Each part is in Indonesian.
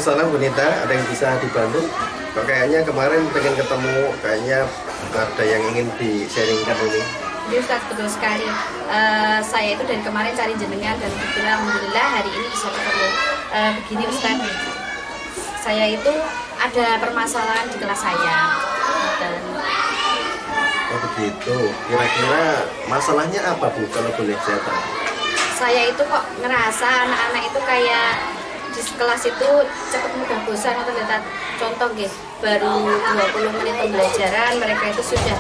Waalaikumsalam Bu Nita, ada yang bisa dibantu? Kok kayaknya kemarin pengen ketemu, kayaknya ada yang ingin di-sharingkan ini. Jadi Ustaz, betul sekali. Saya itu dari kemarin cari jenengan dan kebetulan alhamdulillah hari ini bisa ketemu. Begini Ustaz, saya itu ada permasalahan di kelas saya. Dan Oh begitu, kira-kira masalahnya apa Bu, kalau boleh saya tahu? saya itu kok ngerasa anak-anak itu kayak di kelas itu cepat mudah bosan atau lihat contoh baru 20 menit pembelajaran mereka itu sudah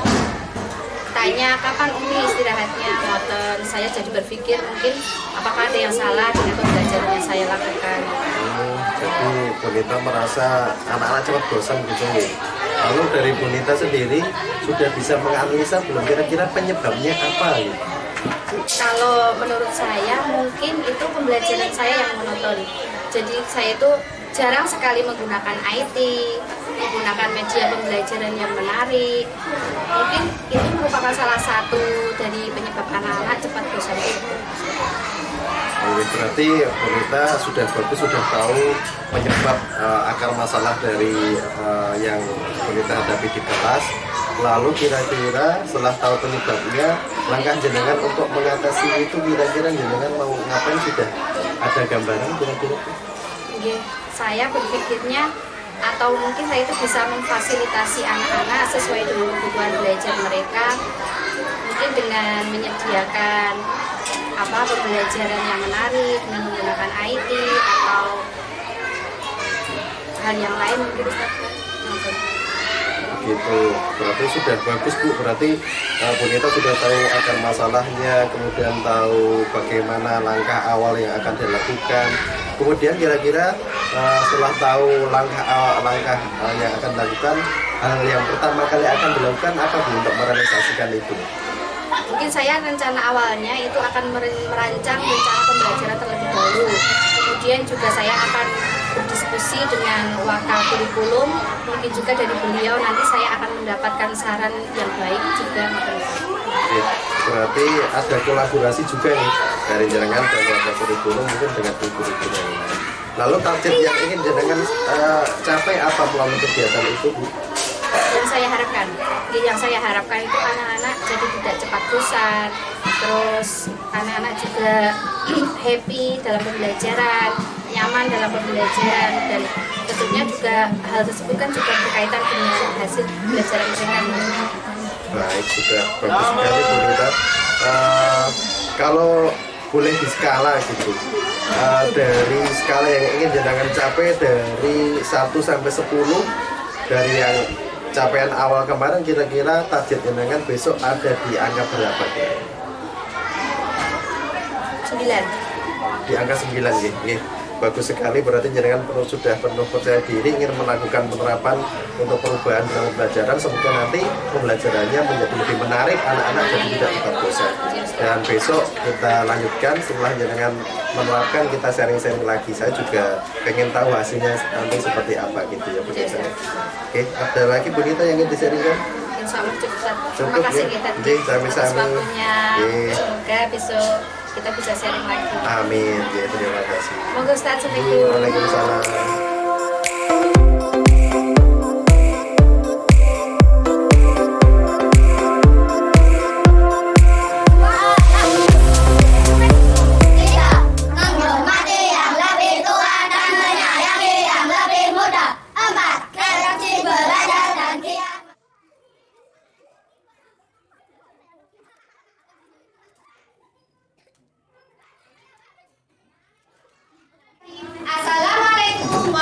tanya kapan Umi istirahatnya ngoten. Saya jadi berpikir mungkin apakah ada yang salah dengan pembelajaran yang saya lakukan. Jadi Bu Nita merasa anak-anak cepat bosan gitu ya. Lalu dari Bu Nita sendiri sudah bisa menganalisa belum kira-kira penyebabnya apa gitu? Kalau menurut saya mungkin itu pembelajaran saya yang monoton. Jadi saya itu jarang sekali menggunakan IT, menggunakan media pembelajaran yang menarik. Mungkin itu merupakan salah satu dari penyebab anak-anak cepat bosan itu. Berarti Bu Nita sudah bagus, sudah tahu penyebab akar masalah dari yang Bu Nita hadapi di kelas. Lalu kira-kira setelah tahu penyebabnya, langkah jenengan untuk mengatasi itu kira-kira jenengan mau ngapain, sudah ada gambaran kira-kira? Saya berpikirnya atau mungkin saya itu bisa memfasilitasi anak-anak sesuai dengan kebutuhan belajar mereka, mungkin dengan menyediakan pembelajaran yang menarik dengan menggunakan IT atau hal yang lain mungkin Gitu, berarti sudah bagus Bu, berarti Bu Nita sudah tahu akar masalahnya, kemudian tahu bagaimana langkah awal yang akan dilakukan. Kemudian kira-kira setelah tahu langkah yang akan dilakukan, hal yang pertama kali akan dilakukan apa Bu untuk merealisasikan itu? Mungkin saya rencana awalnya itu akan merancang rencana pembelajaran terlebih dahulu. Kemudian juga saya akan berdiskusi dengan wakil kurikulum, mungkin juga dari beliau nanti saya akan mendapatkan saran yang baik juga. Oke, berarti ada kolaborasi juga nih dari jenengan dan wakil kurikulum mungkin dengan kurikulum yang lain. Lalu target yang ingin jenengan capai apa melalui kegiatan itu Bu? Yang saya harapkan itu anak-anak jadi tidak cepat bosan, terus anak-anak juga happy dalam pembelajaran, nyaman dalam pembelajaran, dan tentunya juga hal tersebut kan juga berkaitan dengan hasil pembelajaran mereka. Baik, sudah bagus sekali Bu Nita. Kalau boleh di skala gitu, dari skala yang ingin jenengan capai dari 1 sampai 10, dari yang capaian awal kemarin, kira-kira target jenengan besok ada di angka berapa? 9. Di angka 9 ya. Bagus sekali, berarti jenengan sudah penuh percaya diri ingin melakukan penerapan untuk perubahan dalam pembelajaran. Semoga nanti pembelajarannya menjadi lebih menarik, anak-anak jadi tidak cepat bosan. Dan besok kita lanjutkan setelah jenengan menerapkan, kita sharing-sharing lagi. Saya juga pengen tahu hasilnya nanti seperti apa gitu ya Bu Nita. Oke, ada lagi Bu Nita yang ingin di-sharingkan? Insya Allah cukup. Terima Cukup kasih ya? kita Sami-sami. atas waktunya. Oke. Semoga besok kita bisa sharing lagi. Amin. Ya, terima kasih. Monggo Ustaz, Assalamualaikum. Waalaikumsalam. Assalamualaikum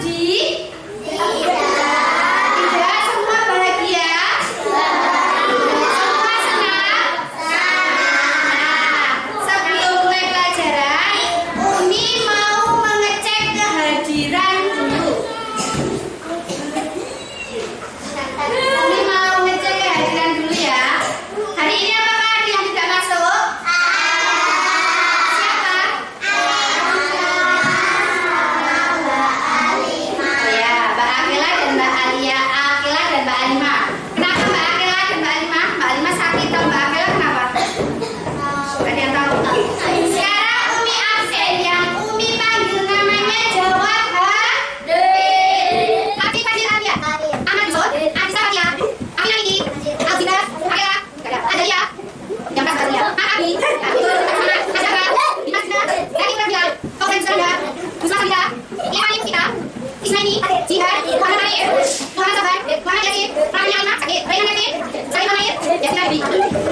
sedih? Tidak. Semua bahagia? Semua senang? Nah, sebelum mulai pelajaran, Umi mau mengecek kehadiran dulu. Umi mau ngecek kehadiran dulu ya. Hari ini apakah ada yang tidak masuk? Siapa? Ya, Mbak Akila dan Mbak Alia. Akila dan Mbak Alima. Kenapa Mbak Akila dan Mbak Alima? Mbak Alima sakit atau Mbak Akila kenapa? Ada yang tahu? Sekarang Umi absen. Yang Umi panggil namanya jawab Abi panggil Alia. Ahmad Yusuf, Anissa Fatia, Amin Aliki, Alzina, Akila, ada ya? Yang belas baru ya? Abi, Azhara, Dimas Dina, Daging Rabia, Kausen Seranda, Musma Sabida, Irfan Kita, Ismaini, Jihad, Muhammad Arif, Muhammad Sabar, Muhammad Yasin, Rahmanya Alima, Sakit, Rayhan Yasin, Salim Amir, Yasin Nabi.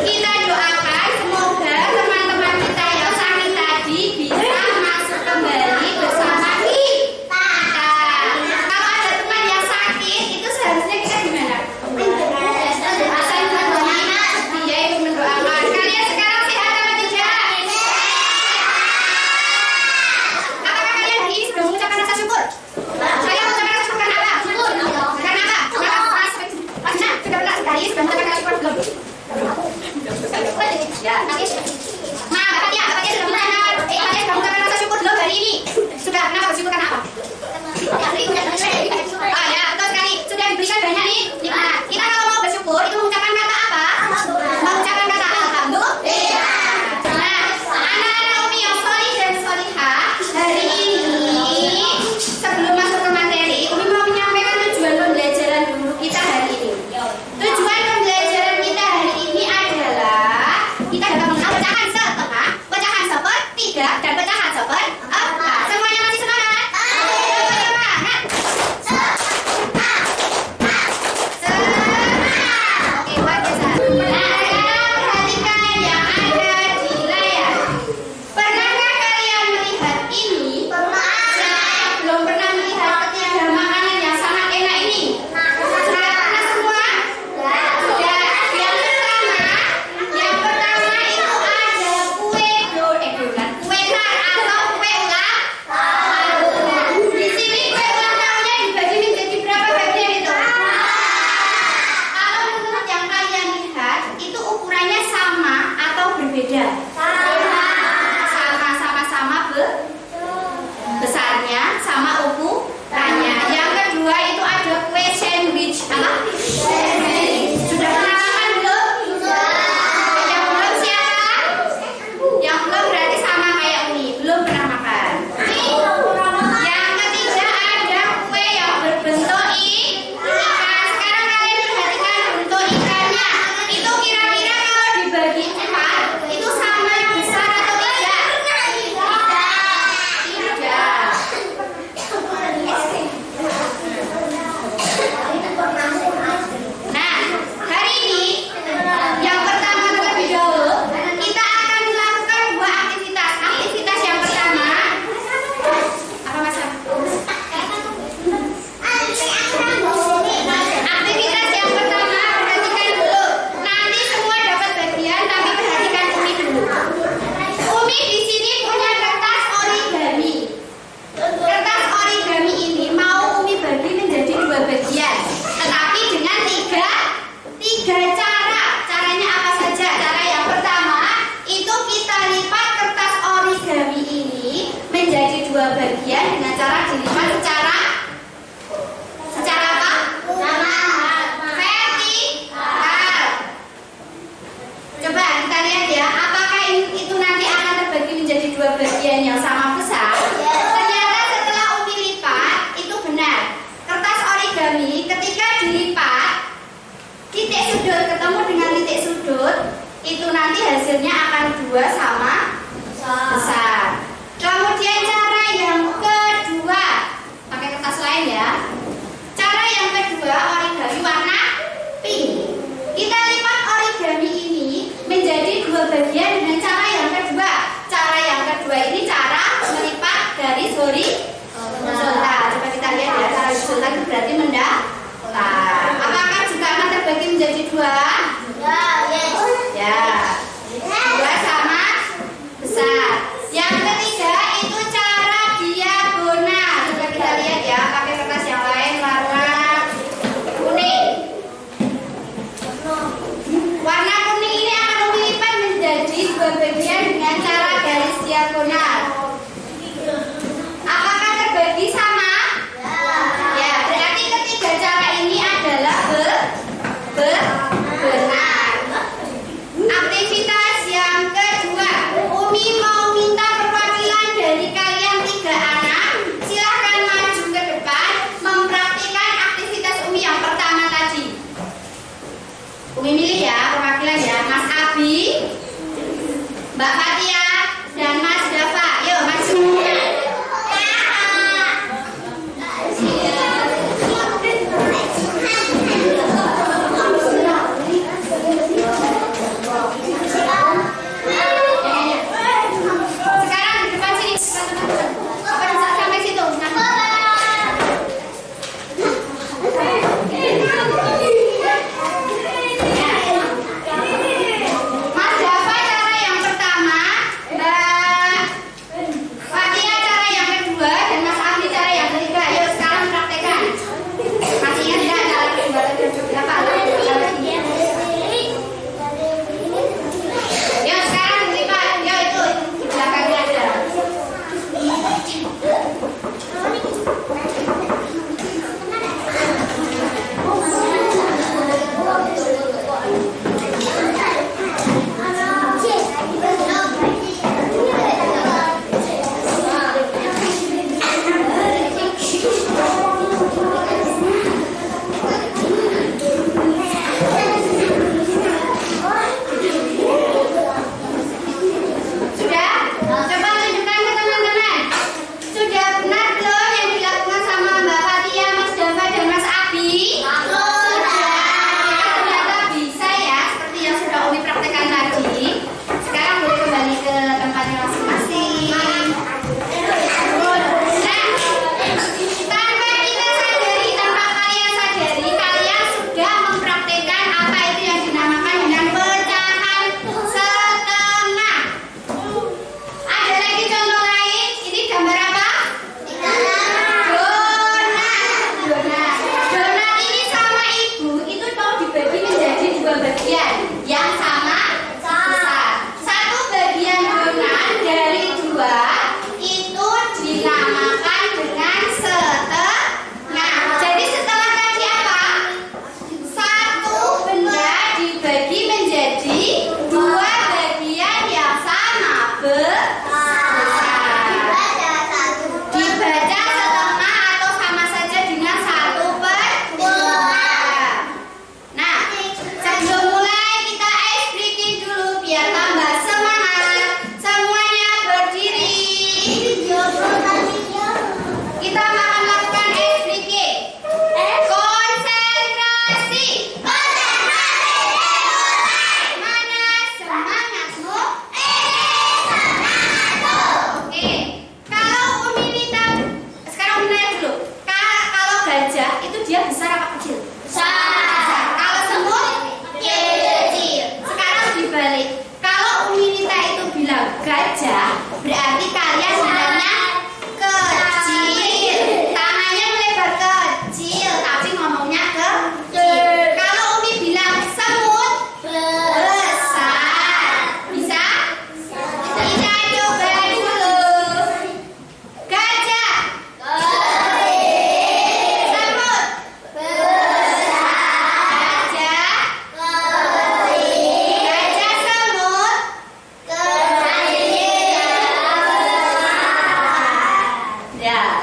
Kita doakan semoga teman-teman kita yang sakit tadi bisa masuk kembali bersama kita. Kalau ada teman yang sakit, itu seharusnya kita gimana? Asal mendoakan, dia itu mendoakan. Kalian sekarang sehat apa tidak? Apakah kalian hari ini sudah mengucapkan rasa syukur? Saya mengucapkan rasa syukur karena apa? Karena apa? Karena Mas Dina sudah benar hari ini sudah mengucapkan rasa syukur belum?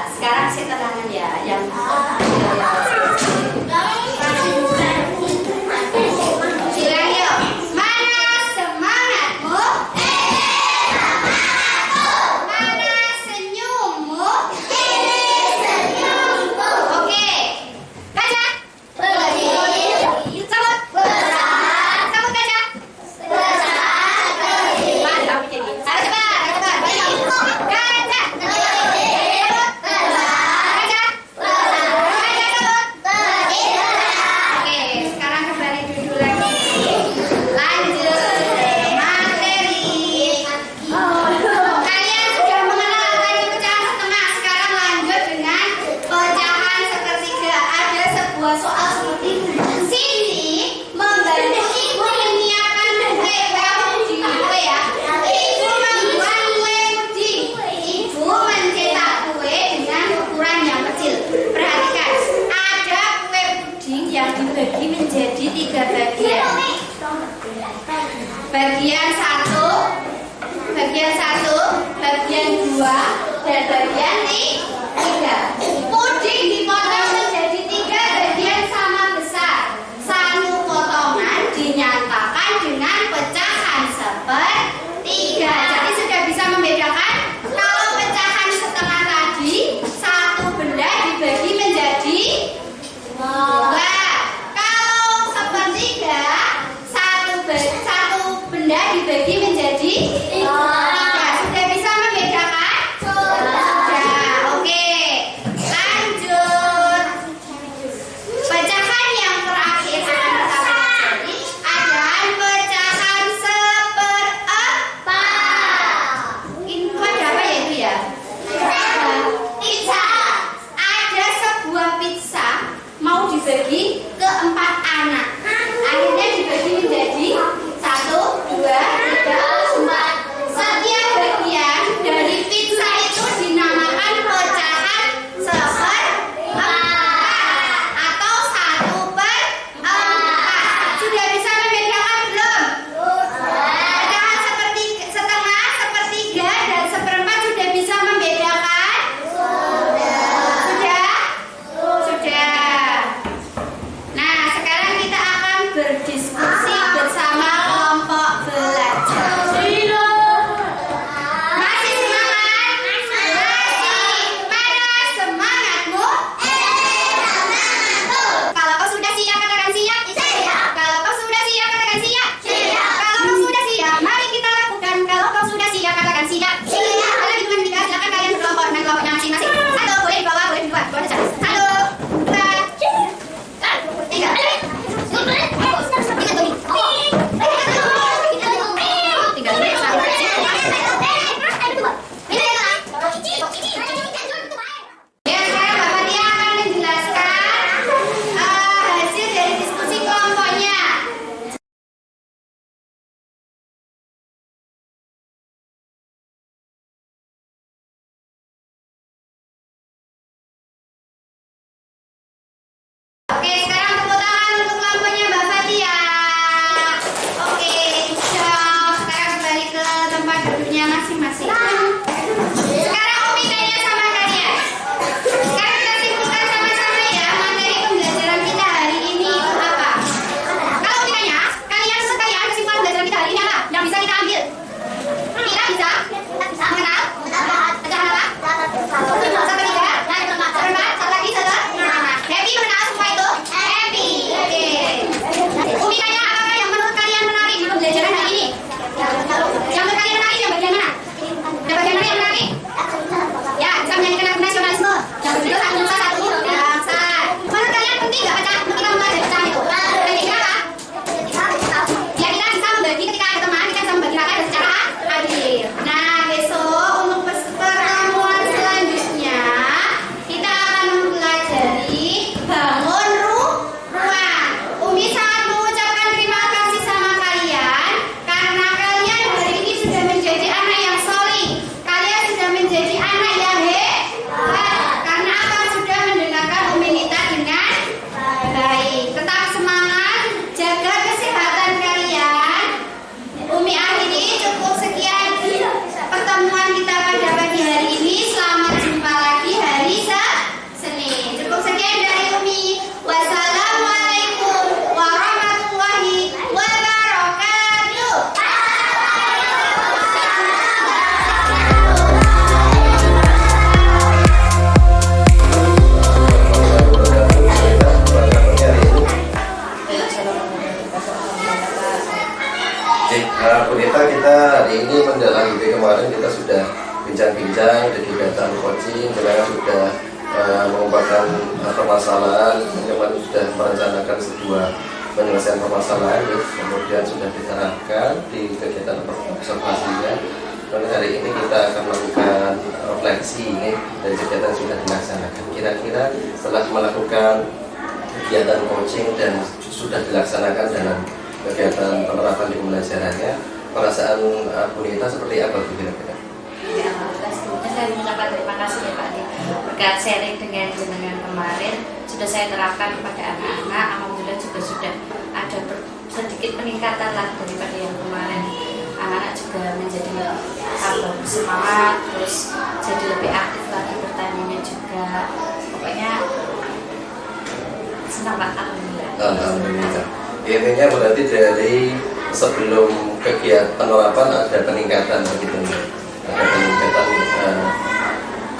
sekarang kasih tantangan ya yang silakan yuk. Mana semangatmu? Mana senyummu? Oke. Kaca. Sabut. Sabut kaca. Mantap jadi. Harus cepat, cepat. Kaca. Sabut. Kaca. dengan permasalahan, kemarin sudah merencanakan sebuah penyelesaian permasalahan, kemudian sudah diterapkan di kegiatan observasinya. Dan hari ini kita akan melakukan refleksi dari kegiatan yang sudah dilaksanakan. Kira-kira setelah melakukan kegiatan coaching dan sudah dilaksanakan dalam kegiatan penerapan di pembelajarannya, perasaan Bu Nita seperti apa Bu kira-kira? Ya, alhamdulillah sebelumnya saya mengucapkan terima kasih ya Pak Di. Berkat sharing dengan jenengan kemarin sudah saya terapkan kepada anak-anak, alhamdulillah juga sudah ada sedikit peningkatan lah daripada yang kemarin. Anak-anak juga menjadi tambah semangat, terus jadi lebih aktif lagi bertanya juga. Pokoknya senang Pak, alhamdulillah. Alhamdulillah. Intinya berarti dari sebelum kegiatan penerapan ada peningkatan begitu, ada peningkatan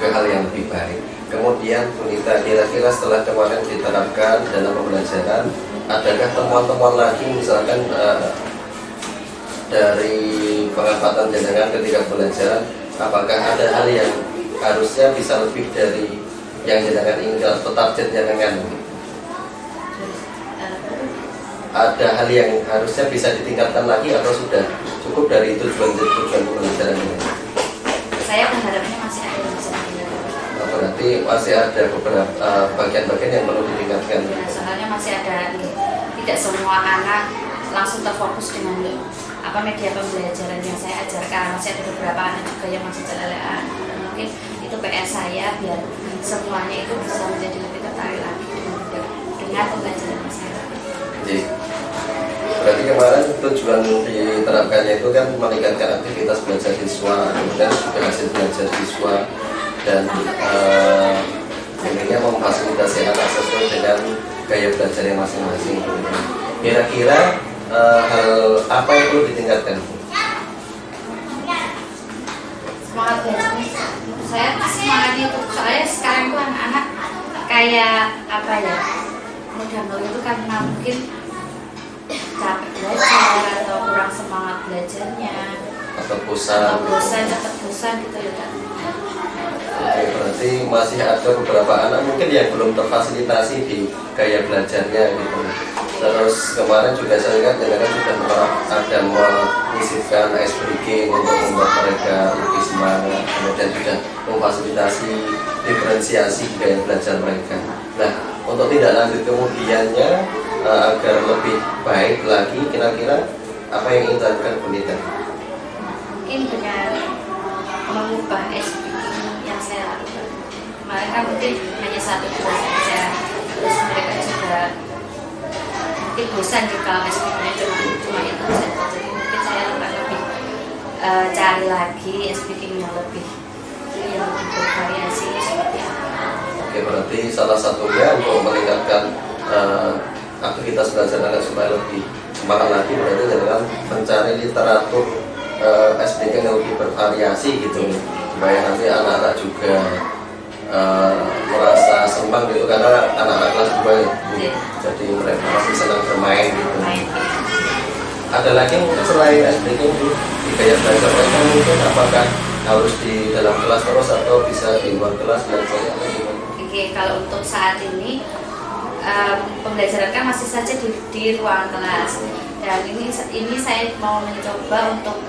ke hal yang lebih baik. Kemudian Bu Nita, kira-kira setelah kemarin diterapkan dalam pembelajaran, adakah temuan-temuan lagi misalkan dari pengamatan jenengan ketika pembelajaran, apakah ada hal yang harusnya bisa lebih dari yang jenengan inginkan atau target jenengan? Ada hal yang harusnya bisa ditingkatkan lagi atau sudah cukup dari tujuan pembelajaran ini? Saya berharapnya masih ada yang bisa ditingkatkan. Berarti masih ada beberapa bagian-bagian yang perlu ditingkatkan. Ya, soalnya masih ada, tidak semua anak langsung terfokus dengan media pembelajaran yang saya ajarkan. Masih ada beberapa anak juga yang masih kelelahan. Mungkin itu PR saya biar semuanya itu bisa menjadi lebih tertarik lagi dengan pembelajaran saya. Jadi, berarti kemarin tujuan diterapkannya itu kan meningkatkan aktivitas belajar siswa, kemudian juga hasil belajar siswa, dan intinya memfasilitasi anak sesuai dengan gaya belajar yang masing-masing. Kira-kira hal apa yang perlu ditingkatkan? Semangat belajarnya, saya semangatnya itu soalnya sekarang tuh anak-anak kayak apa ya, mudah itu karena mungkin capek belajar atau kurang semangat belajarnya Atau bosan cepat bosan gitu ya kan. Oke, berarti masih ada beberapa anak mungkin yang belum terfasilitasi di gaya belajarnya gitu. Terus kemarin juga saya lihat jenengan sudah ada menyisipkan ice breaking untuk membuat mereka lebih semangat, kemudian juga memfasilitasi diferensiasi gaya belajar mereka. Nah, untuk tidak lanjut kemudiannya agar lebih baik lagi, kira-kira apa yang ingin dilakukan Bu Nita? Mungkin dengan mengubah SPK yang saya lakukan kemarin kan mungkin hanya satu dua saja, terus mereka juga mungkin bosan di kalau SPK-nya cuma itu saja. Jadi mungkin saya lebih cari lagi SPK yang lebih bervariasi seperti apa. Oke, berarti salah satunya untuk meningkatkan aktivitas belajar anak supaya lebih semangat lagi, berarti dengan mencari literatur SPK yang lebih bervariasi gitu, supaya nanti anak-anak juga merasa senang gitu, karena anak-anak kelas 2 ya, jadi mereka masih senang bermain gitu. Ada lagi selain SPK di gaya belajar mereka mungkin, apakah harus di dalam kelas terus atau bisa di luar kelas dan sebagainya? Oke, kalau untuk saat ini pembelajaran kan masih saja di ruang kelas, dan ini saya mau mencoba untuk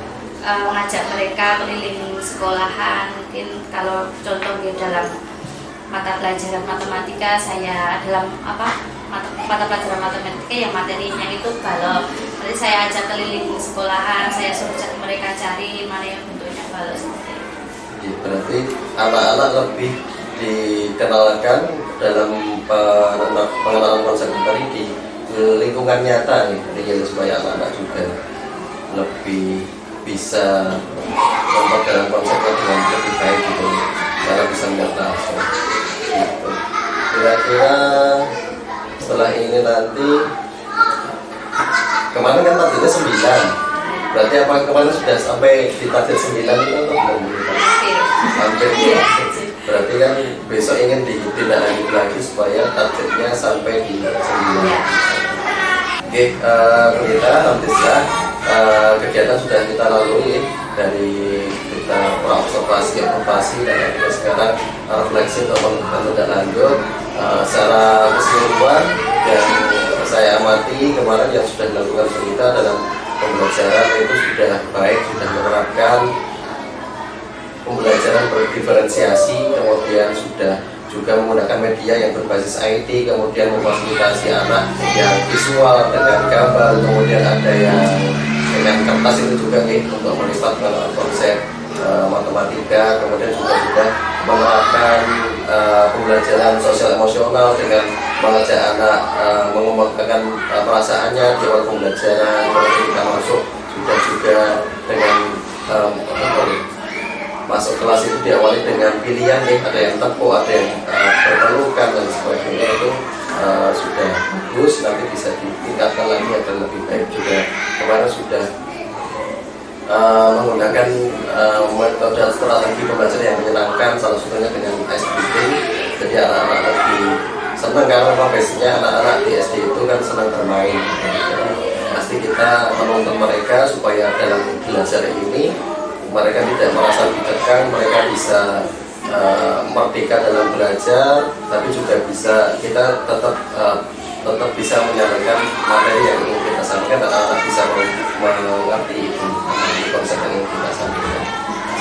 mengajak mereka keliling sekolahan. Mungkin kalau contoh di dalam mata pelajaran matematika, saya dalam mata pelajaran matematika yang materinya itu balok, jadi saya ajak keliling sekolahan, saya suruh mereka cari mana yang bentuknya balok seperti itu. Berarti anak-anak lebih dikenalkan dalam pengenalan konsep tadi di lingkungan nyata nih, supaya anak-anak juga lebih bisa memperdalam konsepnya dengan lebih baik gitu, karena bisa melihat langsung gitu. Kira-kira setelah ini nanti, kemarin kan targetnya 9, berarti apa kemarin sudah sampai di target 9 itu atau belum? Hampir ya. Berarti kan besok ingin ditindaklanjuti lagi supaya targetnya sampai di 9. Oke, kita alhamdulillah kegiatan sudah kita lalui dari kita observasi dan sekarang refleksi untuk menentukan tindak lanjut. Secara keseluruhan yang saya amati kemarin yang sudah dilakukan kita dalam pembelajaran itu sudah baik, sudah menerapkan pembelajaran berdiferensiasi, kemudian sudah juga menggunakan media yang berbasis IT, kemudian memfasilitasi anak yang visual dengan gambar, kemudian ada yang dengan kertas itu juga untuk melibatkan konsep matematika, kemudian juga sudah menerapkan pembelajaran sosial emosional dengan mengajak anak mengembangkan perasaannya di awal pembelajaran. Kemudian kita masuk sudah juga dengan masuk kelas itu diawali dengan pilihan ada yang tempuh, ada yang berpelukan dan sebagainya, itu sudah bagus, nanti bisa ditingkatkan lagi agar lebih baik. Juga kemarin sudah menggunakan metode strategi pembelajaran yang menyenangkan, salah satunya dengan ice breathing. Jadi anak-anak lebih senang karena memang biasanya anak-anak di SD itu kan senang bermain. Jadi pasti kita menuntun mereka supaya dalam belajar ini mereka tidak merasa ditekan, mereka bisa merdeka dalam belajar, tapi juga bisa kita tetap bisa menyampaikan materi yang ingin kita sampaikan dan anak bisa mengerti itu konsep yang ingin kita sampaikan.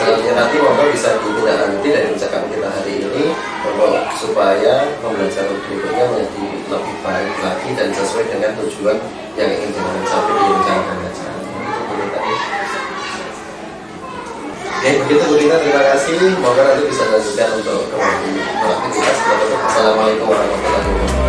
Selanjutnya nanti monggo bisa ditindaklanjuti dari ucapan kita hari ini supaya pembelajaran berikutnya menjadi lebih baik lagi dan sesuai dengan tujuan yang ingin dicapai di rencana pembelajaran. Oke, begitu Bu Dina, terima kasih. Semoga nanti bisa dilanjutkan untuk kembali beraktivitas. Assalamualaikum warahmatullahi wabarakatuh.